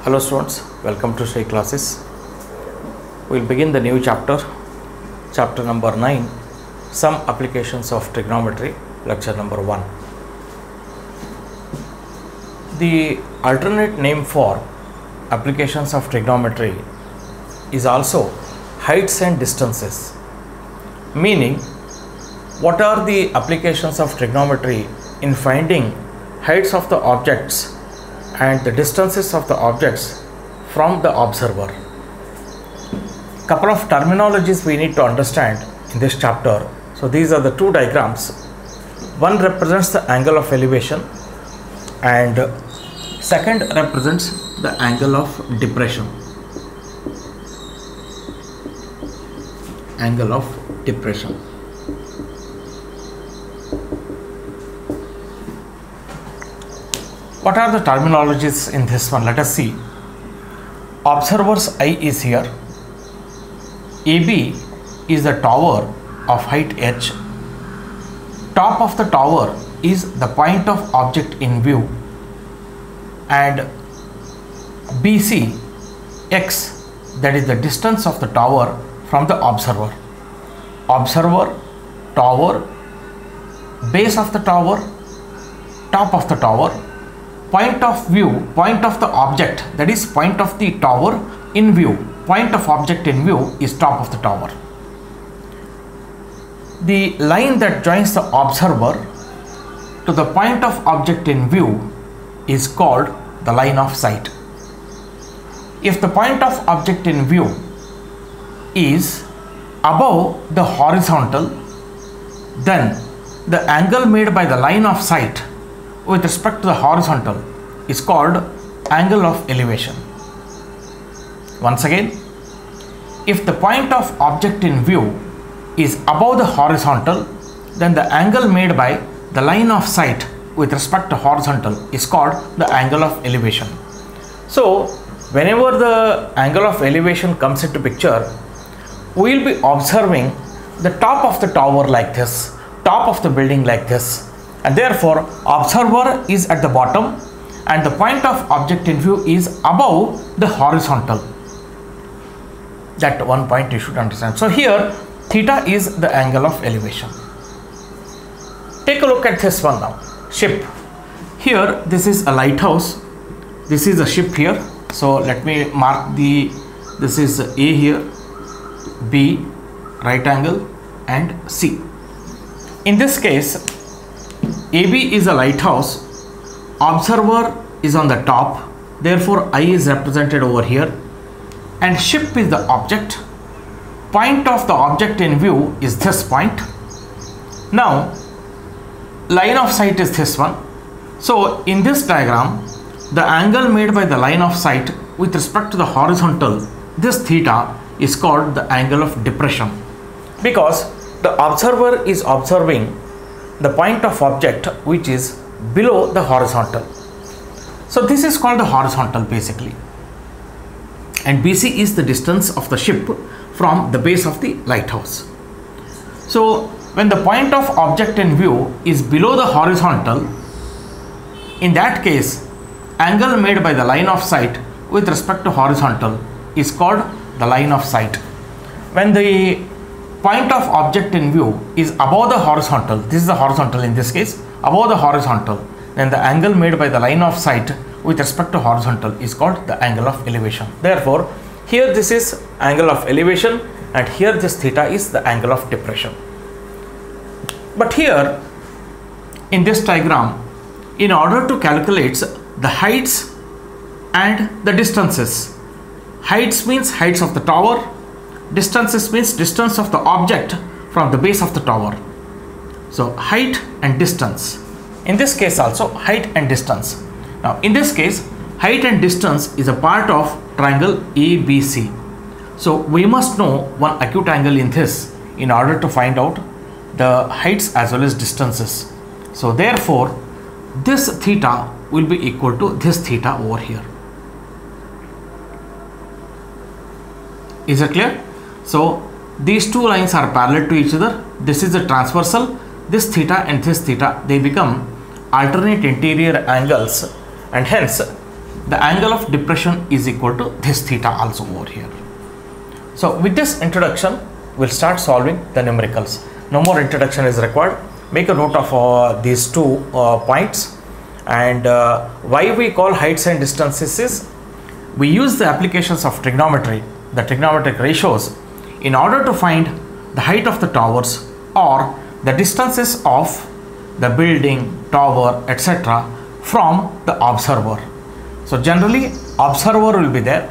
Hello students, welcome to Sri Classes. We will begin the new chapter, chapter number 9, Some Applications of Trigonometry, lecture number 1. The alternate name for applications of trigonometry is also heights and distances, meaning what are the applications of trigonometry in finding heights of the objects and the distances of the objects from the observer. Couple of terminologies we need to understand in this chapter. So these are the two diagrams. One represents the angle of elevation and second represents the angle of depression. Angle of depression. What are the terminologies in this one? Let us see. Observer's eye is here. AB is the tower of height h. Top of the tower is the point of object in view. And BC, x, that is the distance of the tower from the observer. Observer, tower, base of the tower, top of the tower, point of view, point of the object, that is point of the tower in view. Point of object in view is top of the tower. The line that joins the observer to the point of object in view is called the line of sight. If the point of object in view is above the horizontal, then the angle made by the line of sight with respect to the horizontal is called angle of elevation. Once again, if the point of object in view is above the horizontal, then the angle made by the line of sight with respect to horizontal is called the angle of elevation. So whenever the angle of elevation comes into picture, we will be observing the top of the tower like this, top of the building like this, and therefore observer is at the bottom and the point of object in view is above the horizontal. That one point you should understand. So here theta is the angle of elevation. Take a look at this one now. Ship. Here this is a lighthouse. This is a ship here. So let me mark this is A here, B, right angle, and C. In this case, AB is a lighthouse, observer is on the top, therefore I is represented over here, and ship is the object. Point of the object in view is this point. Now line of sight is this one. So in this diagram, the angle made by the line of sight with respect to the horizontal, this theta, is called the angle of depression, because the observer is observing the point of object which is below the horizontal. So this is called the horizontal basically, and BC is the distance of the ship from the base of the lighthouse. So when the point of object in view is below the horizontal, in that case angle made by the line of sight with respect to horizontal is called the line of sight. When the point of object in view is above the horizontal, this is the horizontal in this case, above the horizontal, then the angle made by the line of sight with respect to horizontal is called the angle of elevation. Therefore here this is angle of elevation and here this theta is the angle of depression. But here in this diagram, in order to calculate the heights and the distances, heights means heights of the tower, distances means distance of the object from the base of the tower. So height and distance. In this case also height and distance. Now in this case, height and distance is a part of triangle ABC. So we must know one acute angle in this in order to find out the heights as well as distances. So therefore this theta will be equal to this theta over here. Is it clear? So these two lines are parallel to each other. This is the transversal. This theta and this theta, they become alternate interior angles, and hence the angle of depression is equal to this theta also over here. So with this introduction, we'll start solving the numericals. No more introduction is required. Make a note of these 2 points. And why we call heights and distances is, we use the applications of trigonometry, the trigonometric ratios, in order to find the height of the towers or the distances of the building, tower, etc. from the observer. So generally observer will be there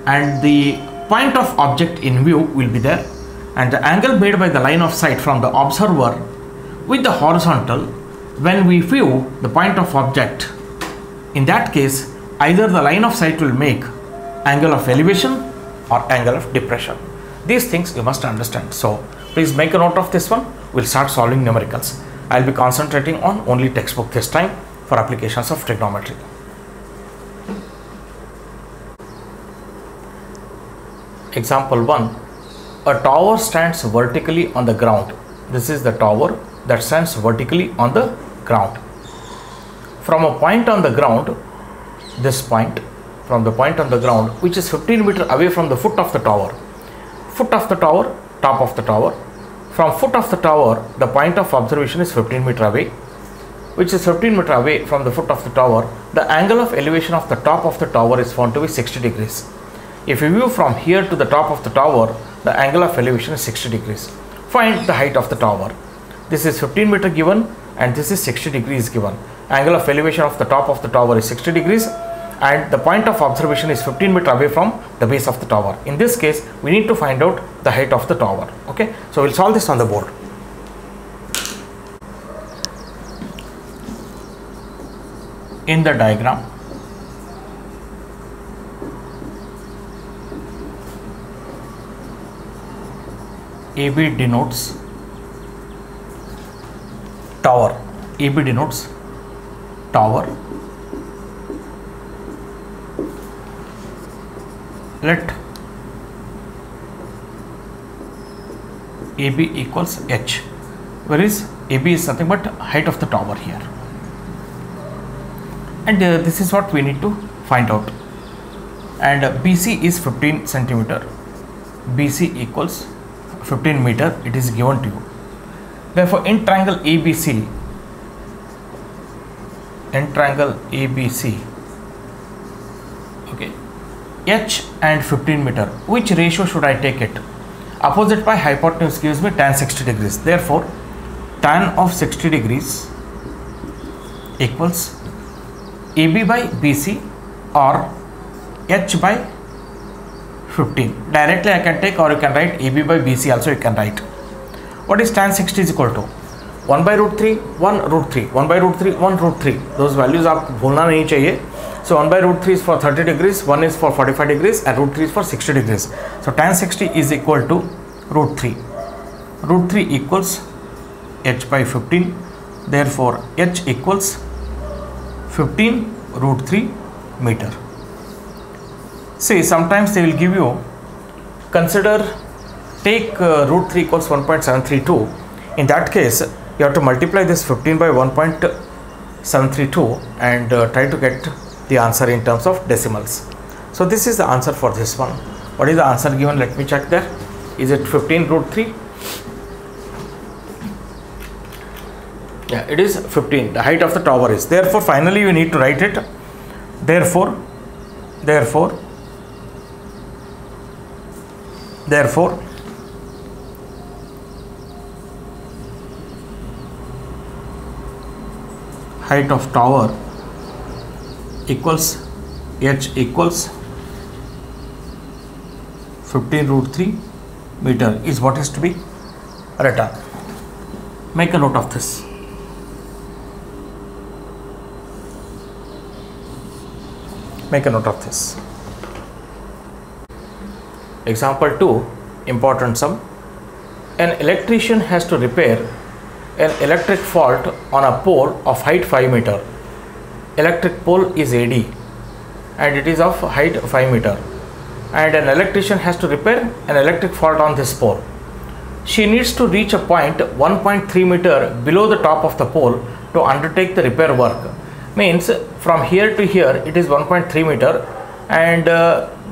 and the point of object in view will be there, and the angle made by the line of sight from the observer with the horizontal when we view the point of object. In that case, either the line of sight will make angle of elevation or angle of depression. These things you must understand. So please make a note of this one. We'll start solving numericals. I'll be concentrating on only textbook this time for applications of trigonometry. Example 1. A tower stands vertically on the ground. This is the tower that stands vertically on the ground. From a point on the ground, this point, from the point on the ground which is 15 meters away from the foot of the tower, top of the tower, from foot of the tower, the point of observation is 15 meters away, which is 15 meters away from the foot of the tower. The angle of elevation of the top of the tower is found to be 60 degrees. If you view from here to the top of the tower, the angle of elevation is 60 degrees. Find the height of the tower. This is 15 meters given and this is 60 degrees given. Angle of elevation of the top of the tower is 60 degrees and the point of observation is 15 meters away from the base of the tower. In this case, we need to find out the height of the tower. Okay, so we'll solve this on the board. In the diagram, AB denotes tower. AB denotes tower. Let AB equals H, where is AB is nothing but height of the tower here, and this is what we need to find out. And BC is 15 centimeter. BC equals 15 meter. It is given to you. Therefore, in triangle ABC, okay, H and 15 meter, which ratio should I take it? Opposite by hypotenuse gives me tan 60 degrees. Therefore, tan of 60 degrees equals AB by BC or H by 15. Directly I can take, or you can write AB by BC also you can write. What is tan 60 is equal to 1 by root 3, 1 root 3, 1 by root 3, 1 root 3. Those values आप भूलना नहीं चाहिए. So 1 by root 3 is for 30 degrees, 1 is for 45 degrees and root 3 is for 60 degrees. So tan 60 is equal to root 3. Root 3 equals H by 15. Therefore H equals 15 root 3 meter. See, sometimes they will give you, take root 3 equals 1.732. In that case, you have to multiply this 15 by 1.732 and try to get the answer in terms of decimals. So this is the answer for this one. What is the answer given? Let me check there. Is it 15 root 3? Yeah, it is 15. The height of the tower is. Therefore, finally you need to write it. Therefore, height of tower equals H equals 15 root 3 meter is what is to be written. Make a note of this. Make a note of this. Example 2, important sum. An electrician has to repair an electric fault on a pole of height 5 meter. Electric pole is AD and it is of height 5 meter. And an electrician has to repair an electric fault on this pole. She needs to reach a point 1.3 meter below the top of the pole to undertake the repair work. Means from here to here it is 1.3 meter, and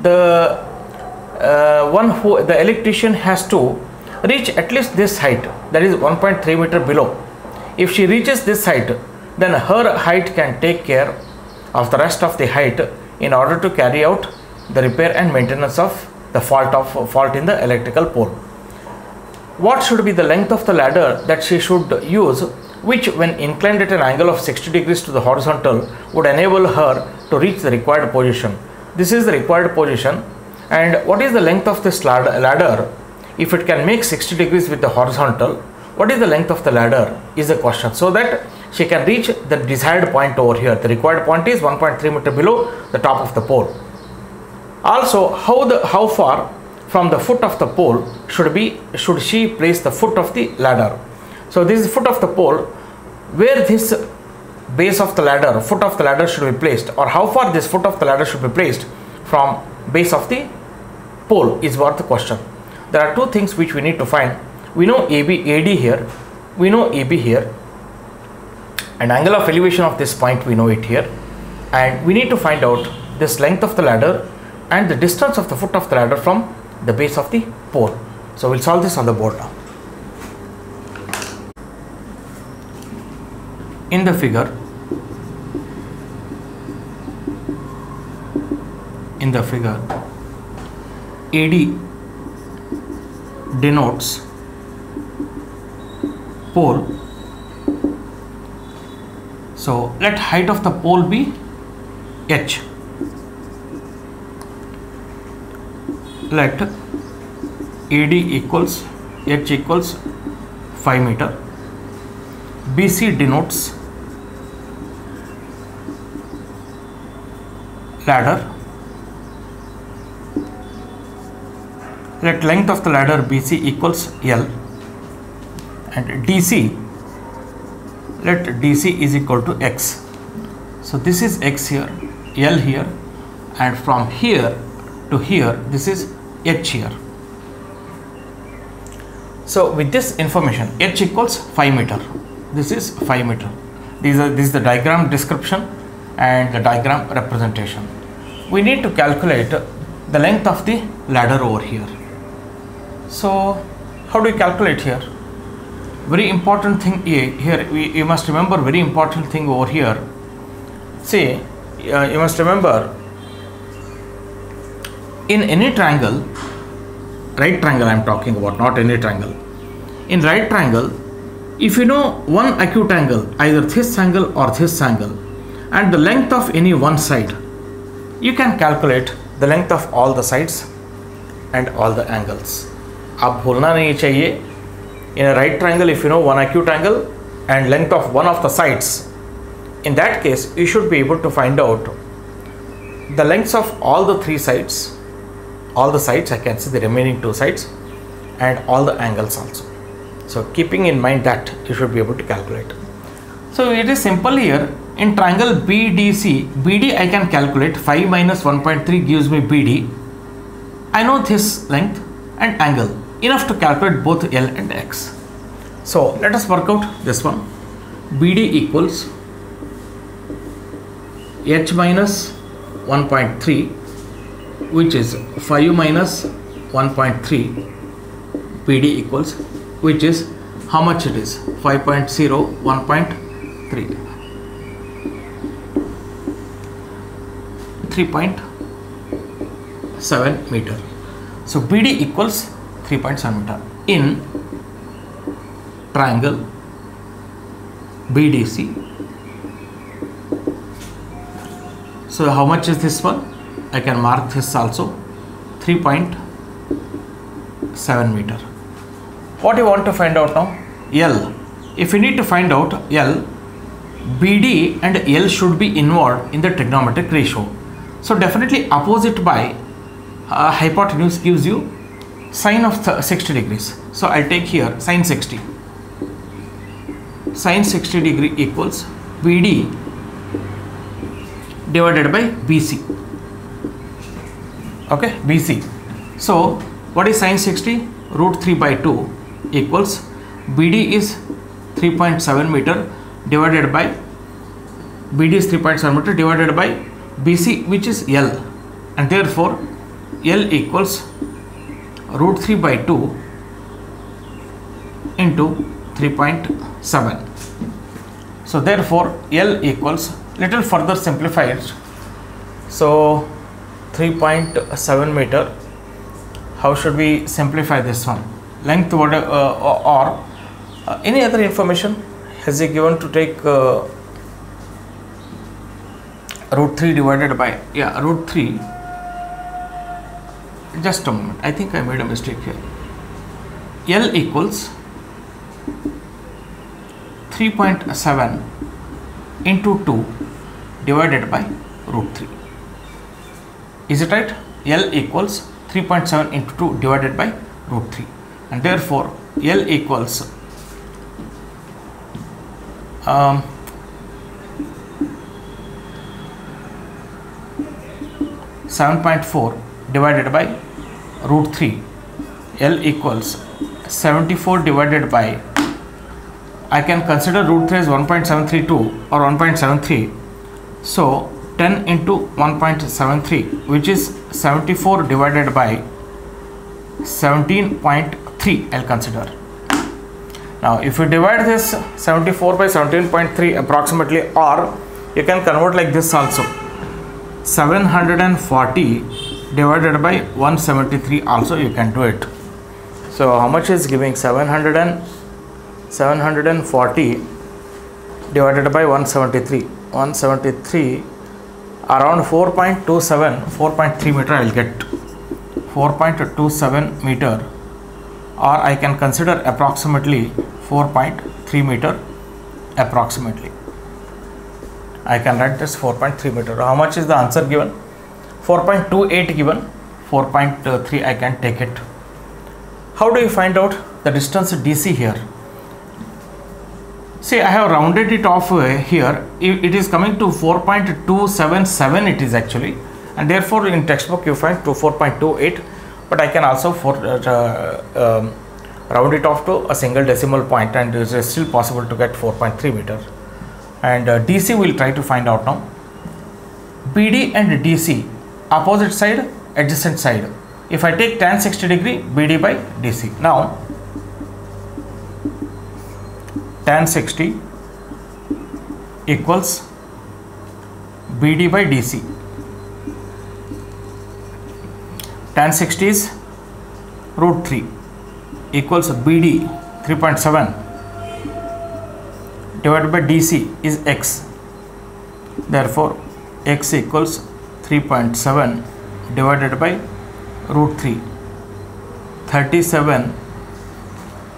the electrician has to reach at least this height, that is 1.3 meter below. If she reaches this height, then her height can take care of the rest of the height in order to carry out the repair and maintenance of the fault in the electrical pole. What should be the length of the ladder that she should use, which when inclined at an angle of 60 degrees to the horizontal would enable her to reach the required position? This is the required position. And what is the length of this ladder? If it can make 60 degrees with the horizontal, what is the length of the ladder is the question, so that she can reach the desired point over here. The required point is 1.3 meter below the top of the pole. Also, how far from the foot of the pole should she place the foot of the ladder? So this is foot of the pole, where this base of the ladder, foot of the ladder should be placed, or how far this foot of the ladder should be placed from base of the pole is what the question. There are two things which we need to find. We know AD here, we know AB here, and angle of elevation of this point we know it here, and we need to find out this length of the ladder and the distance of the foot of the ladder from the base of the pole. So we'll solve this on the board now. In the figure, AD denotes pole. So let height of the pole be h. Let AD equals h equals 5 meter. BC denotes ladder. Let length of the ladder BC equals L, and DC, let DC is equal to X. So this is X here, L here, and from here to here this is H here. So with this information, H equals 5 meter. This is 5 meter. This is the diagram description and the diagram representation. We need to calculate the length of the ladder over here. So how do we calculate here? Very important thing here, you must remember very important thing over here. See, you must remember, in any triangle, right triangle I am talking about, not any triangle. In right triangle, if you know one acute angle, either this angle or this angle, and the length of any one side, you can calculate the length of all the sides and all the angles. आप भूलना नहीं चाहिए. In a right triangle, if you know one acute angle and length of one of the sides, in that case you should be able to find out the lengths of all the three sides, all the sides, I can see the remaining two sides, and all the angles also. So keeping in mind that, you should be able to calculate. So it is simple here. In triangle BDC, BD I can calculate. 5 minus 1.3 gives me BD. I know this length and angle, enough to calculate both L and X. So let us work out this one. BD equals H minus 1.3, which is 5 minus 1.3. BD equals, which is how much it is? 5.0, 1.3. 3.7 meter. So BD equals 3.7 meter in triangle BDC. So how much is this one? I can mark this also, 3.7 meter. What you want to find out now? L. If you need to find out L, BD and L should be involved in the trigonometric ratio. So definitely opposite by hypotenuse gives you sine of 60 degrees. So I'll take here sine 60. Sine 60 degree equals BD divided by BC. Okay, BC. So what is sine 60? Root 3 by 2 equals BD is 3.7 meter divided by BD is 3.7 meter divided by BC, which is L, and therefore L equals root 3 by 2 into 3.7. So therefore L equals, little further simplified, so 3.7 meter. How should we simplify this one? Length or any other information has he given to take root 3 divided by, root 3. Just a moment, I think I made a mistake here. L equals 3.7 into 2 divided by root 3. Is it right? L equals 3.7 into 2 divided by root 3, and therefore L equals 7.4 divided by root 3. L equals 74 divided by, I can consider root 3 as 1.732 or 1.73. So 10 into 1.73, which is 74 divided by 17.3, I'll consider. Now if you divide this 74 by 17.3 approximately, or you can convert like this also, 740 divided by 173 also you can do it. So how much is giving? 740 divided by 173, around 4.3 meter I will get, 4.27 meter, or I can consider approximately 4.3 meter approximately. I can write this 4.3 meter. How much is the answer given? 4.28 given, 4.3 I can take it. How do you find out the distance DC here? See, I have rounded it off here. It is coming to 4.277 it is actually, and therefore in textbook you find to 4.28, but I can also round it off to a single decimal point, and it is still possible to get 4.3 meter. And DC we will try to find out now. BD and DC, opposite side, adjacent side. If I take tan 60 degree, BD by DC. Now tan 60 equals BD by DC. Tan 60 is root 3 equals BD 3.7 divided by DC is X. Therefore X equals 3.7 divided by root 3. 37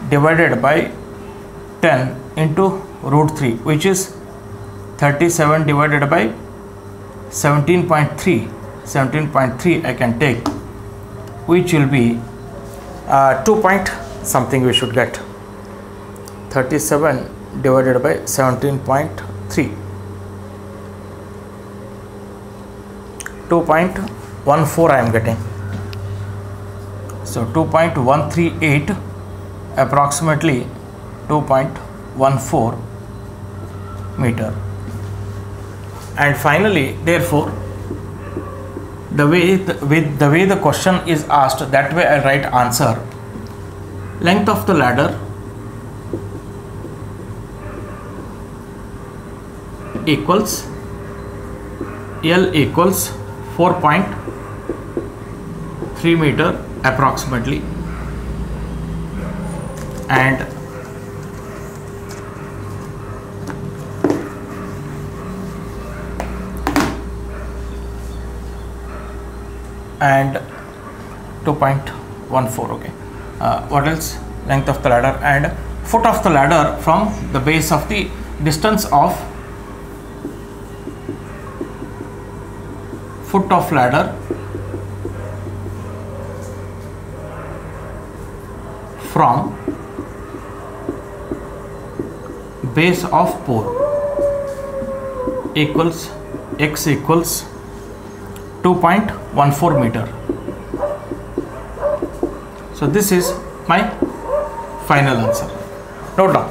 divided by 10 into root 3, which is 37 divided by 17.3. 17.3 I can take, which will be 2 point something we should get. 37 divided by 17.3, 2.14 I am getting. So 2.138 approximately 2.14 meter. And finally, therefore, the way the question is asked, that way I write answer. Length of the ladder equals L equals 4.3 meter approximately, and and 2.14. okay. What else? Length of the ladder and foot of the ladder from the base of the distance of foot of ladder from base of pole equals X equals 2.14 meter. So this is my final answer. Note down.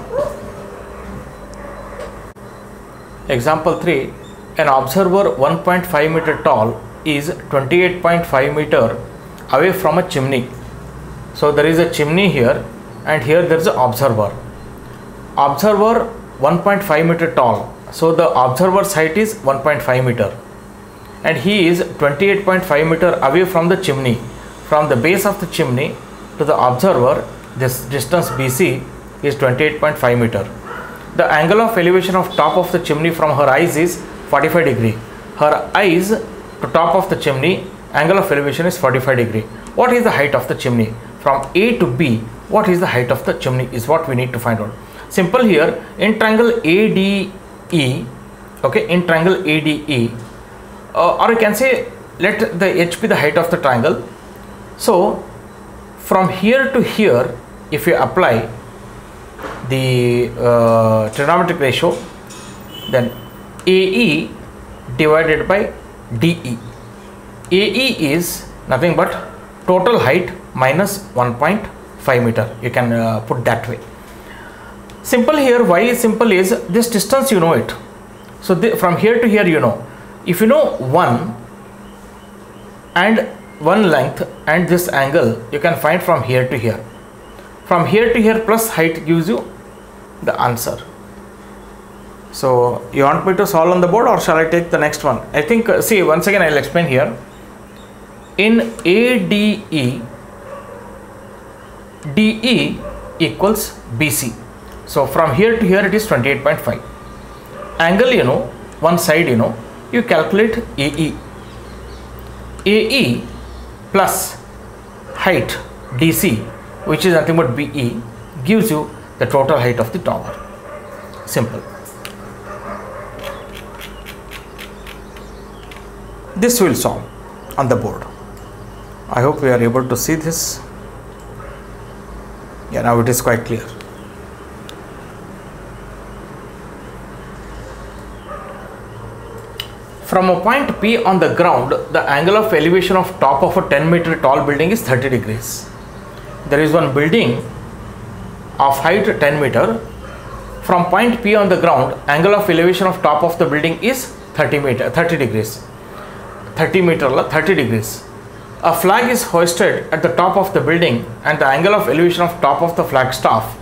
Example 3, an observer 1.5 meter tall is 28.5 meter away from a chimney. So there is a chimney here, and here there is an observer. Observer 1.5 meter tall. So the observer's height is 1.5 meter, and he is 28.5 meter away from the chimney. From the base of the chimney to the observer, this distance BC is 28.5 meter. The angle of elevation of top of the chimney from her eyes is 45 degree. Her eyes to top of the chimney, angle of elevation is 45 degree. What is the height of the chimney? From A to B, what is the height of the chimney is what we need to find out. Simple here, in triangle ADE, okay, in triangle ADE, or you can say let the H be the height of the triangle. So from here to here, if you apply the trigonometric ratio, then AE divided by DE. AE is nothing but total height minus 1.5 meter. You can put that way. Simple here. Why is simple is this distance, you know it. So from here to here, you know. If you know 1 and 1 length and this angle, you can find from here to here. From here to here plus height gives you the answer. So you want me to solve on the board, or shall I take the next one? I think, see, once again I will explain here. In ADE, DE equals BC. So from here to here it is 28.5. Angle, you know, one side, you know, you calculate AE. AE plus height DC, which is nothing but BE, gives you the total height of the tower. Simple. This will solve on the board. I hope we are able to see this. Yeah, now it is quite clear. From a point P on the ground, the angle of elevation of top of a 10 meter tall building is 30 degrees. There is one building of height 10 meter. From point P on the ground, angle of elevation of top of the building is 30 degrees. 30 degrees. A flag is hoisted at the top of the building, and the angle of elevation of top of the flagstaff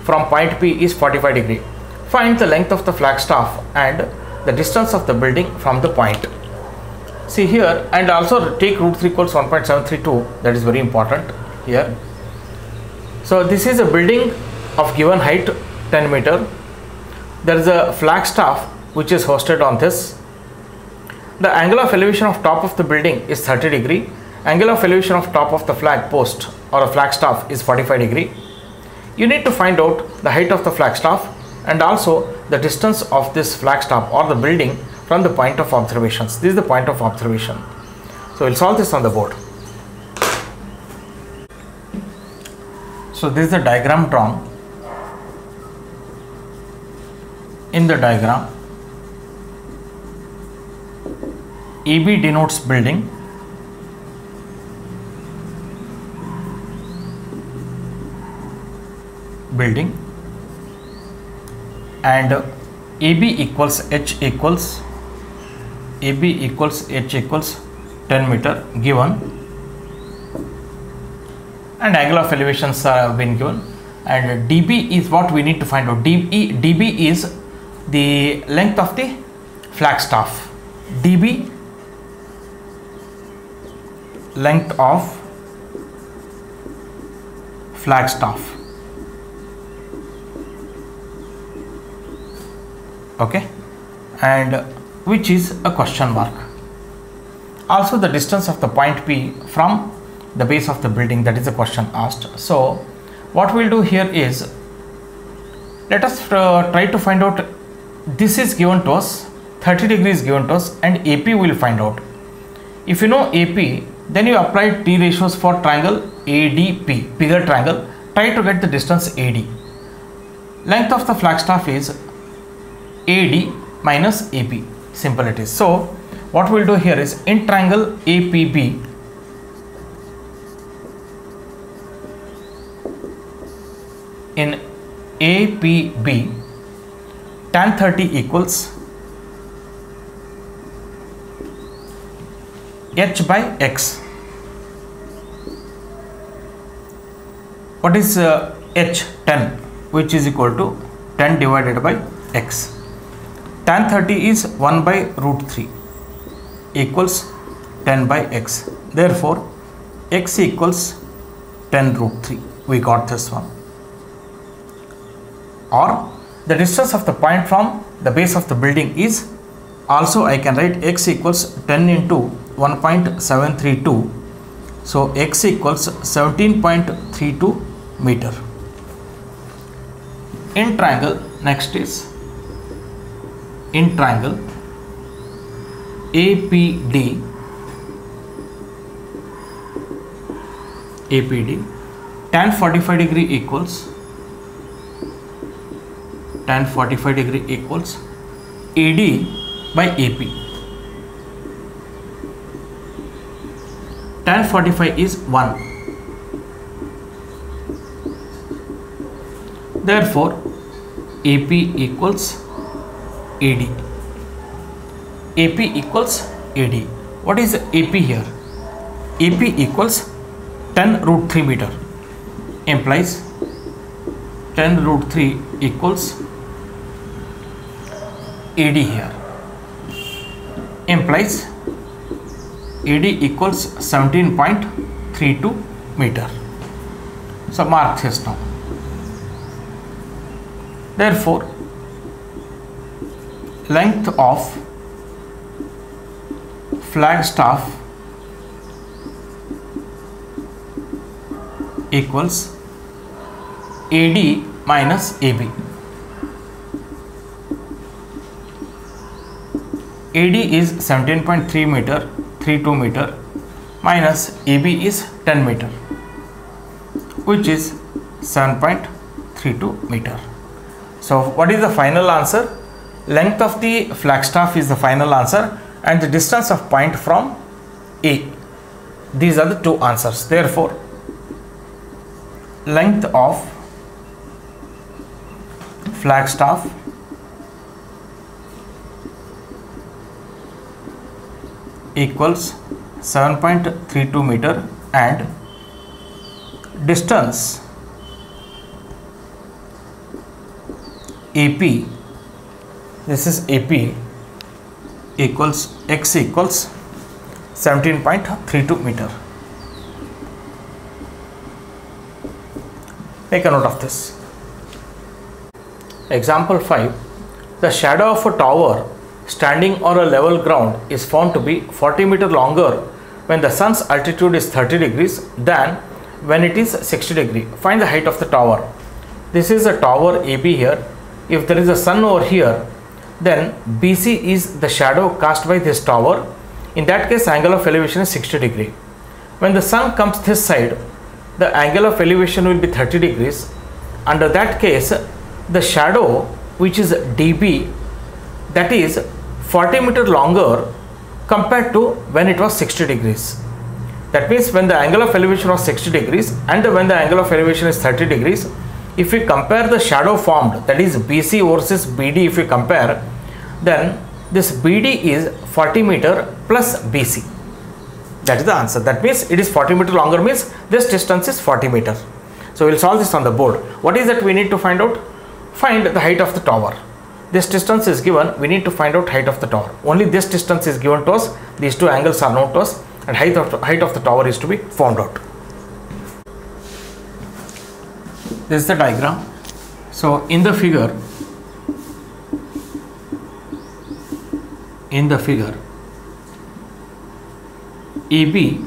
from point P is 45 degree. Find the length of the flagstaff and the distance of the building from the point. See here, and also take root 3 equals 1.732. That is very important here. So this is a building of given height 10 meter. There is a flagstaff which is hosted on this. The angle of elevation of top of the building is 30 degree. Angle of elevation of top of the flag post or a flagstaff is 45 degree. You need to find out the height of the flagstaff and also the distance of this flagstaff or the building from the point of observations. This is the point of observation. So we'll solve this on the board. So this is the diagram drawn. In the diagram, AB denotes building, and AB equals H equals 10 meter given, and angle of elevations have been given, and dB is what we need to find out. dB is the length of the flagstaff. dB, length of flagstaff. Okay, and which is a question mark. Also the distance of the point P from the base of the building, that is a question asked. So what we'll do here is, let us try to find out. This is given to us, 30 degrees given to us, and AP will find out. If you know AP, then you apply T ratios for triangle ADP, bigger triangle. Try to get the distance AD. Length of the flagstaff is AD minus AP. Simple it is. So what we'll do here is, in triangle APB, tan 30 equals h by x. What is h? 10, which is equal to 10 divided by x. Tan 30 is 1 by root 3 equals 10 by x. Therefore, x equals 10 root 3. We got this one. Or the distance of the point from the base of the building is, also I can write x equals 10 into 1.732. So x equals 17.32 meter. In triangle, next is in triangle APD, tan 45 degree equals AD by AP. Tan 45 is 1. Therefore, AP equals AD. AP equals AD. What is AP here? AP equals 10 root 3 meter. Implies 10 root 3 equals AD here. Implies AD equals 17.32 meter. So mark this now. Therefore, length of flagstaff equals AD minus AB. AD is 17.3 meter, 32 meter, minus AB is 10 meter, which is 7.32 meter. So what is the final answer? Length of the flagstaff is the final answer, and the distance of point from A. These are the two answers. Therefore, length of flagstaff equals 7.32 meter and distance AP, this is AP, equals x equals 17.32 meter. Make a note of this. Example 5. The shadow of a tower standing on a level ground is found to be 40 meter longer when the sun's altitude is 30 degrees than when it is 60 degree. Find the height of the tower. This is a tower AB here. If there is a sun over here, then BC is the shadow cast by this tower. In that case, angle of elevation is 60 degree. When the sun comes this side, the angle of elevation will be 30 degrees. Under that case, the shadow, which is dB, that is 40 meter longer compared to when it was 60 degrees. That means when the angle of elevation was 60 degrees and when the angle of elevation is 30 degrees, if we compare the shadow formed, that is BC versus BD, if we compare, then this BD is 40 meter plus BC. That is the answer. That means it is 40 meter longer, means this distance is 40 meter. So we will solve this on the board. What is that we need to find out? Find the height of the tower. This distance is given, we need to find out height of the tower. Only this distance is given to us, these two angles are known to us, and height of the tower is to be found out. This is the diagram. So in the figure, AB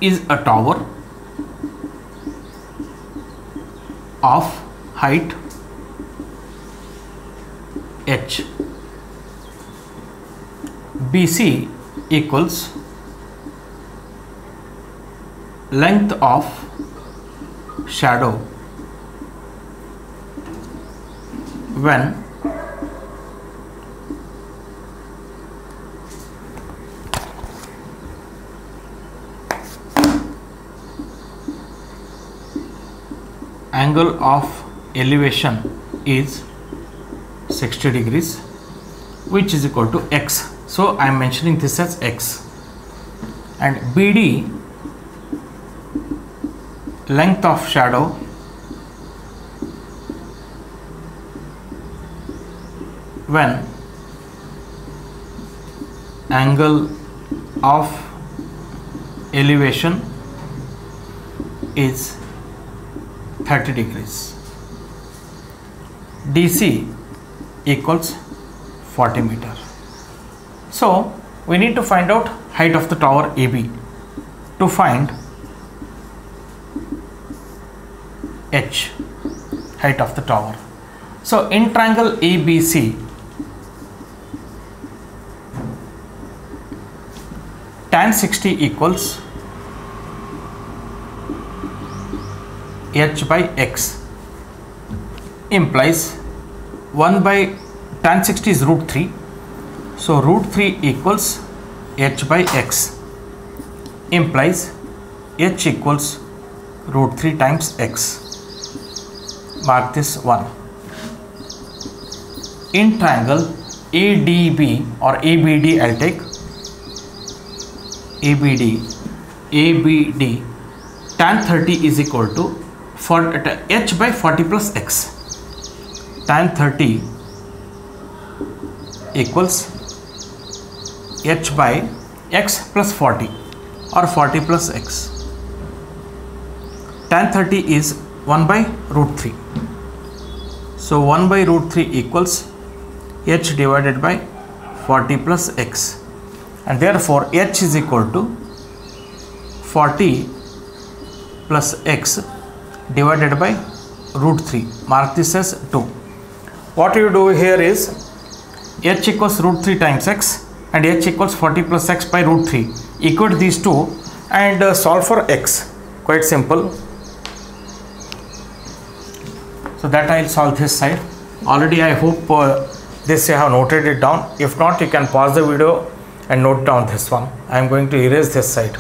is a tower of height h. BC equals length of shadow when angle of elevation is 60 degrees, which is equal to x. So I am mentioning this as x, and BD, length of shadow, when angle of elevation is 30 degrees. DC equals 40 meter. So we need to find out height of the tower AB. To find H, height of the tower. So in triangle ABC, tan 60 equals H by X, implies 1 by tan 60 is root 3. So root 3 equals H by X, implies H equals root 3 times X. Mark this 1. In triangle ADB or ABD, I'll take ABD, tan 30 is equal to H by 40 plus X. Tan 30 equals H by X plus 40 or 40 plus X. Tan 30 is 1 by root 3. So 1 by root 3 equals H divided by 40 plus X, and therefore H is equal to 40 plus X divided by root 3. Mark this as 2. What you do here is H equals root 3 times X and H equals 40 plus X by root 3. Equate these two and solve for X. Quite simple. So that I will solve this side. Already I hope this you have noted it down. If not, you can pause the video and note down this one. I am going to erase this side.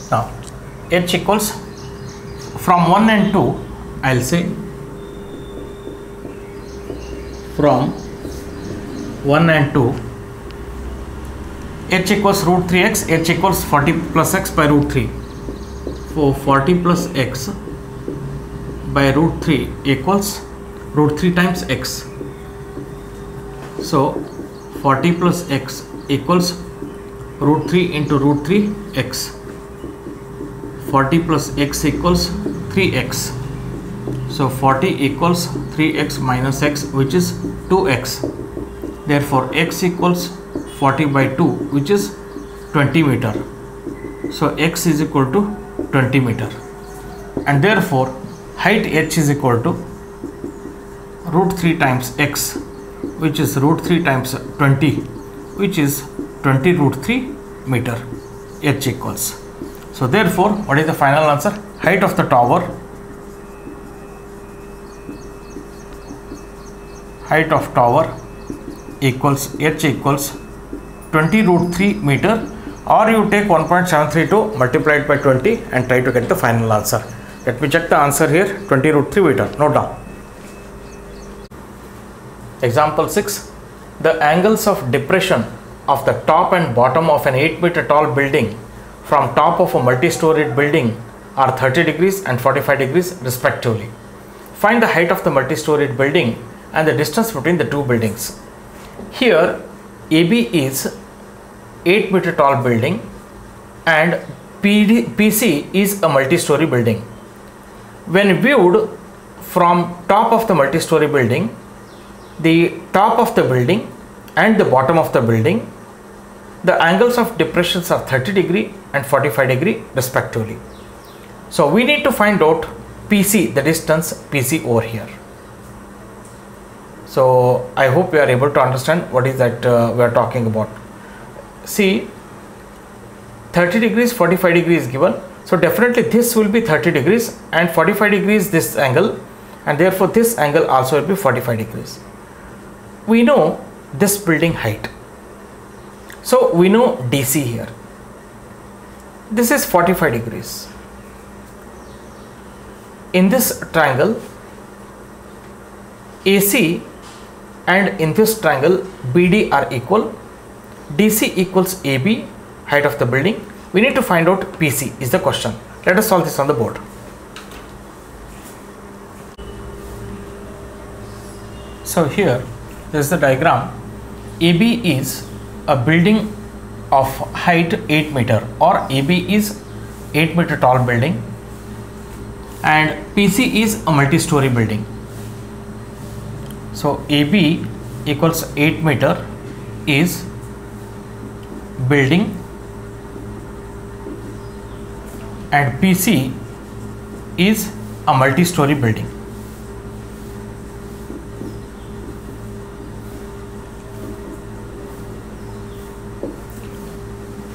Now H equals, from 1 and 2, I'll say from 1 and 2, H equals root 3x, H equals 40 plus X by root 3. So 40 plus X by root 3 equals root 3 times X. So 40 plus X equals root 3 into root 3 X. 40 plus X equals 3x. So 40 equals 3x minus x, which is 2x. Therefore x equals 40 by 2, which is 20 meter. So x is equal to 20 meter, and therefore height H is equal to root 3 times x, which is root 3 times 20, which is 20 root 3 meter. H equals. So therefore, what is the final answer? Height of the tower, equals H equals 20 root 3 meter, or you take 1.732 multiplied by 20 and try to get the final answer. Let me check the answer here. 20 root 3 meter. Note down. Example 6. The angles of depression of the top and bottom of an 8 meter tall building from top of a multi-storied building are 30 degrees and 45 degrees respectively. Find the height of the multi-storied building and the distance between the two buildings. Here AB is 8 meter tall building and PC is a multi-story building. When viewed from top of the multi-story building, the top of the building and the bottom of the building, the angles of depressions are 30 degree and 45 degree respectively. So we need to find out PC, the distance PC over here. So I hope you are able to understand what is that we are talking about. See, 30 degrees, 45 degrees given. So definitely this will be 30 degrees and 45 degrees this angle. and therefore this angle also will be 45 degrees. We know this building height, so we know DC here. This is 45 degrees. In this triangle AC and in this triangle BD are equal. DC equals AB, height of the building. We need to find out PC is the question. Let us solve this on the board. So here is the diagram. AB is a building of height 8 meter, or AB is 8 meter tall building, and PC is a multi-story building. So AB equals 8 meter is building, and PC is a multi-story building.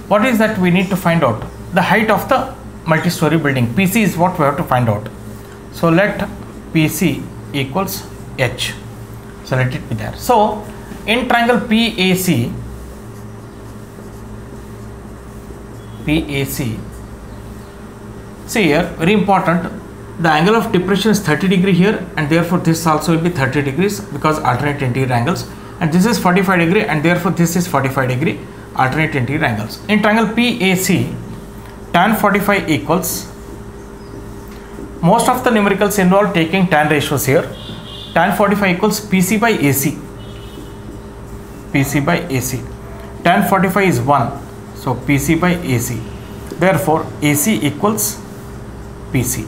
What is that we need to find out? The height of the multi-story building. PC is what we have to find out. So let PC equals H. So let it be there. So in triangle PAC, see here, very important, the angle of depression is 30 degree here, and therefore this also will be 30 degrees because alternate interior angles, and this is 45 degree, and therefore this is 45 degree alternate interior angles. In triangle PAC, tan 45 equals, most of the numericals involve taking tan ratios here. Tan 45 equals PC by AC. PC by AC. Tan 45 is 1. So PC by AC. Therefore AC equals PC.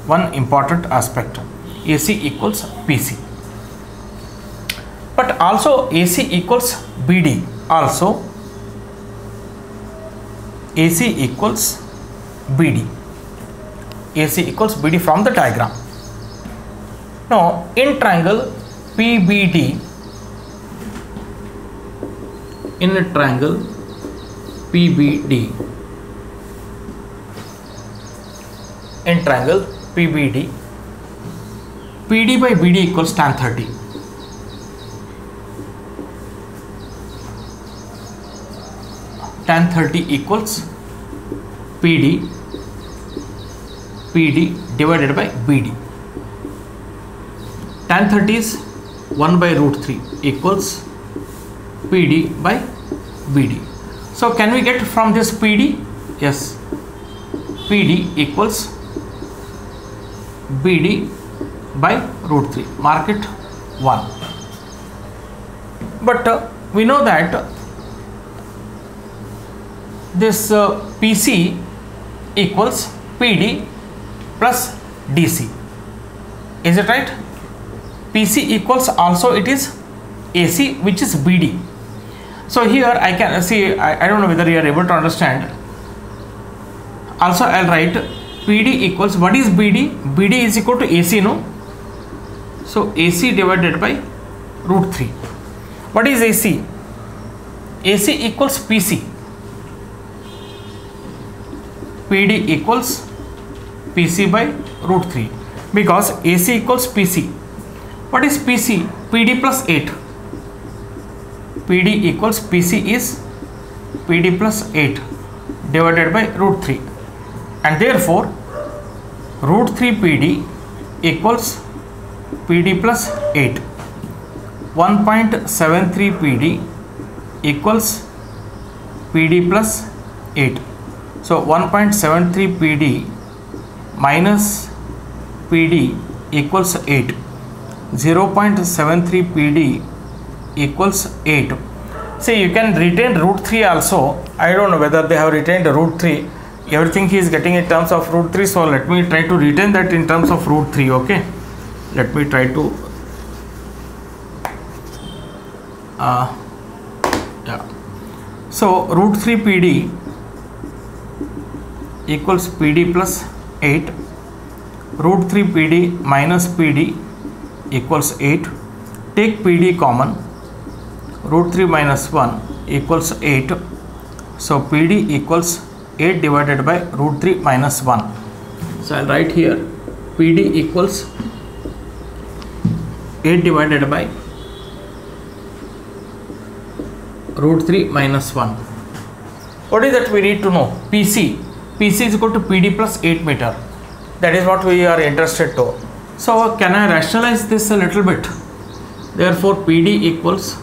One important aspect. AC equals PC. But also AC equals BD. Also AC equals BD. AC equals BD from the diagram. Now in triangle PBD, in a triangle PBD, in triangle PBD, PD by BD equals tan 30. Tan 30 equals PD divided by BD. Tan 30 is 1 by root 3 equals PD by BD. So can we get from this PD? Yes, PD equals BD by root 3. Mark it 1. But we know that this PC equals PD plus DC. Is it right? PC equals also it is AC, which is BD. So here I can see, I don't know whether you are able to understand. Also I'll write PD equals, what is BD? BD is equal to AC, no? So AC divided by root 3. What is AC? AC equals PC. PD equals PC by root 3 because AC equals PC. What is PC? PD plus 8. PD equals PC is PD plus 8 divided by root 3, and therefore root 3 PD equals PD plus 8. 1.73 PD equals PD plus 8. So 1.73 PD minus PD equals 8. 0.73 PD equals 8. See, you can retain root 3 also. I don't know whether they have retained root 3. Everything he is getting in terms of root 3. So let me try to retain that in terms of root 3. Okay. Let me try to yeah. So root 3 PD equals PD plus 8. Root 3 PD minus PD equals 8. Take PD common. Root 3 minus 1 equals 8. So PD equals 8 divided by root 3 minus 1. So I'll write here PD equals 8 divided by root 3 minus 1. What is that we need to know? PC is equal to PD plus 8 meter. That is what we are interested to. So can I rationalize this a little bit? Therefore PD equals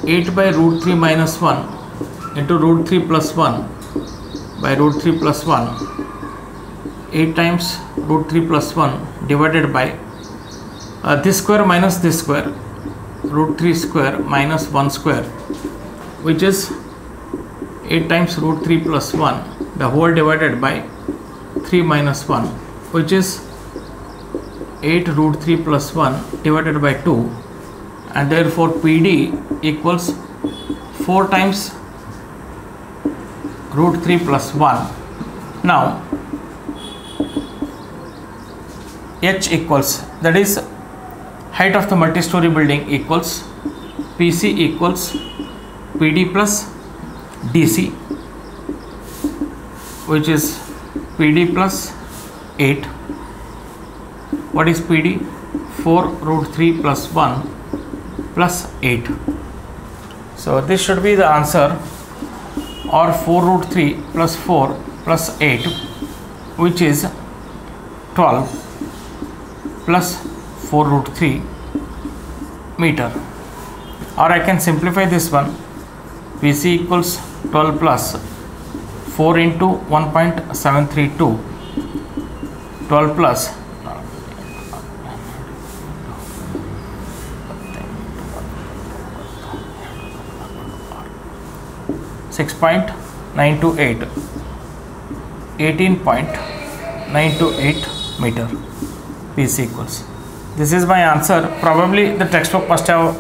8 by root 3 minus 1 into root 3 plus 1 by root 3 plus 1, 8 times root 3 plus 1 divided by this square minus this square, root 3 square minus 1 square, which is 8 times root 3 plus 1 the whole divided by 3 minus 1, which is 8 root 3 plus 1 divided by 2, and therefore PD equals 4 times root 3 plus 1. Now H equals, that is height of the multi-story building, equals PC equals PD plus DC, which is PD plus 8. What is PD? 4 root 3 plus 1 plus 8. So this should be the answer, or 4 root 3 plus 4 plus 8, which is 12 plus 4 root 3 meter. Or I can simplify this one. PC equals 12 plus 4 into 1.732, 12 plus 6.928, 18.928 meter. PC equals. This is my answer. Probably the textbook must have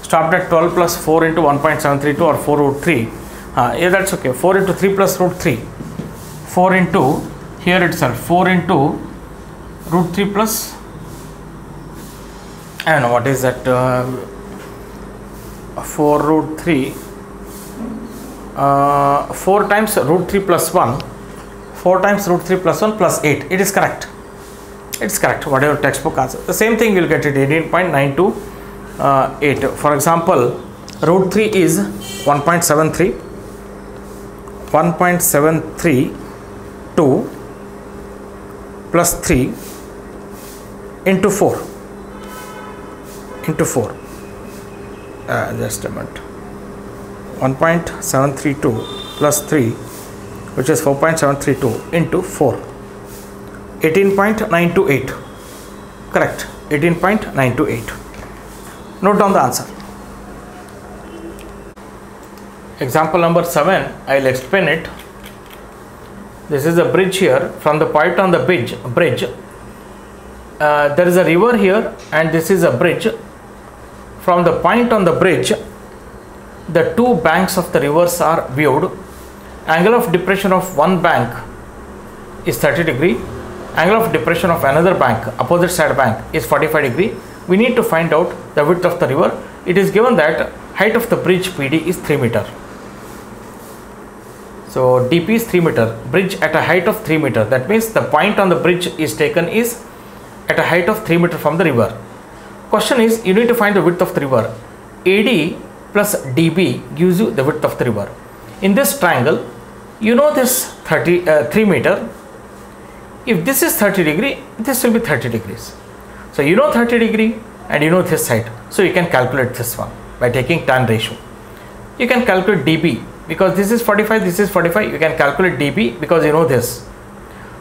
stopped at 12 plus 4 into 1.732 or 4 root 3. Yeah, that's okay. 4 into 3 plus root 3. 4 into, here itself, 4 into root 3 plus, I don't know what is that, 4 root 3, 4 times root 3 plus 1, 4 times root 3 plus 1 plus 8. It is correct. It's correct, whatever textbook answer. The same thing you will get it, 18.928. For example, root 3 is 1.73, 1.732 plus 3 into 4, just a minute, 1.732 plus 3, which is 4.732 into 4, 18.928, correct, 18.928. Note down the answer. Example number 7, I will explain it. This is a bridge here. From the point on the bridge, there is a river here, and this is a bridge. From the point on the bridge, the two banks of the rivers are viewed. Angle of depression of one bank is 30 degree. Angle of depression of another bank, opposite side bank, is 45 degree. We need to find out the width of the river. It is given that height of the bridge PD is 3 meter. So DP is 3 meter. Bridge at a height of 3 meter. That means the point on the bridge is taken is at a height of 3 meter from the river. Question is, you need to find the width of the river. AD plus DB gives you the width of the river. In this triangle, you know this 3 meter. If this is 30 degree, this will be 30 degrees. So you know 30 degree and you know this side. So you can calculate this one by taking tan ratio. You can calculate DB because this is 45, this is 45. You can calculate DB because you know this.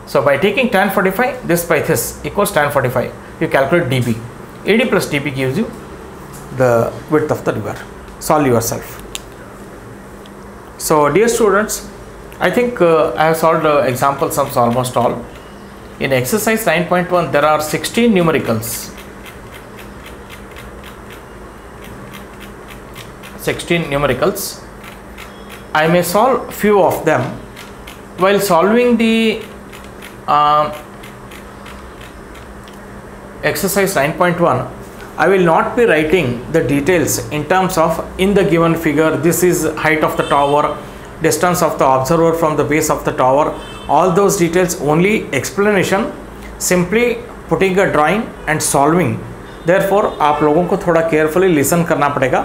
So by taking tan 45, this by this equals tan 45. You calculate DB. AD plus DB gives you the width of the river. Solve yourself. So dear students, I think I have solved example sums almost all. In exercise 9.1, there are 16 numericals. 16 numericals. I may solve few of them. While solving the exercise 9.1, I will not be writing the details in terms of, in the given figure, this is height of the tower, distance of the observer from the base of the tower, all those details. Only explanation, simply putting a drawing and solving therefore आप लोगों को थोड़ा carefully listen करना पड़ेगा,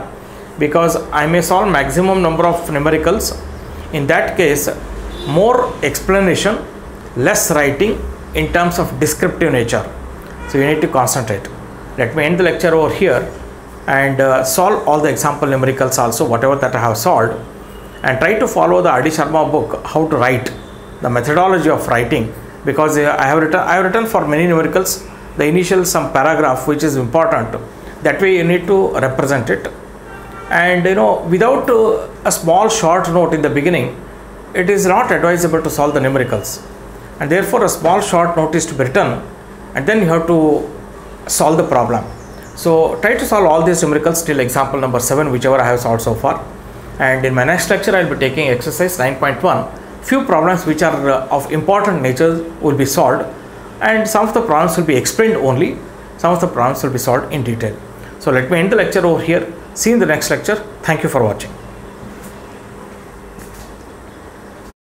because I may solve maximum number of numericals. In that case, more explanation, less writing in terms of descriptive nature. So you need to concentrate. Let me end the lecture over here and solve all the example numericals also, whatever that I have solved, and try to follow the R.D. Sharma book, how to write, the methodology of writing, because I have written for many numericals the initial some paragraph which is important. That way you need to represent it. And without a small short note in the beginning, it is not advisable to solve the numericals, and therefore a small short note is to be written, and then you have to solve the problem. So try to solve all these numericals till example number 7, whichever I have solved so far. And in my next lecture I will be taking exercise 9.1. Few problems which are of important nature will be solved, and some of the problems will be explained only, some of the problems will be solved in detail. So let me end the lecture over here. See you in the next lecture. Thank you for watching.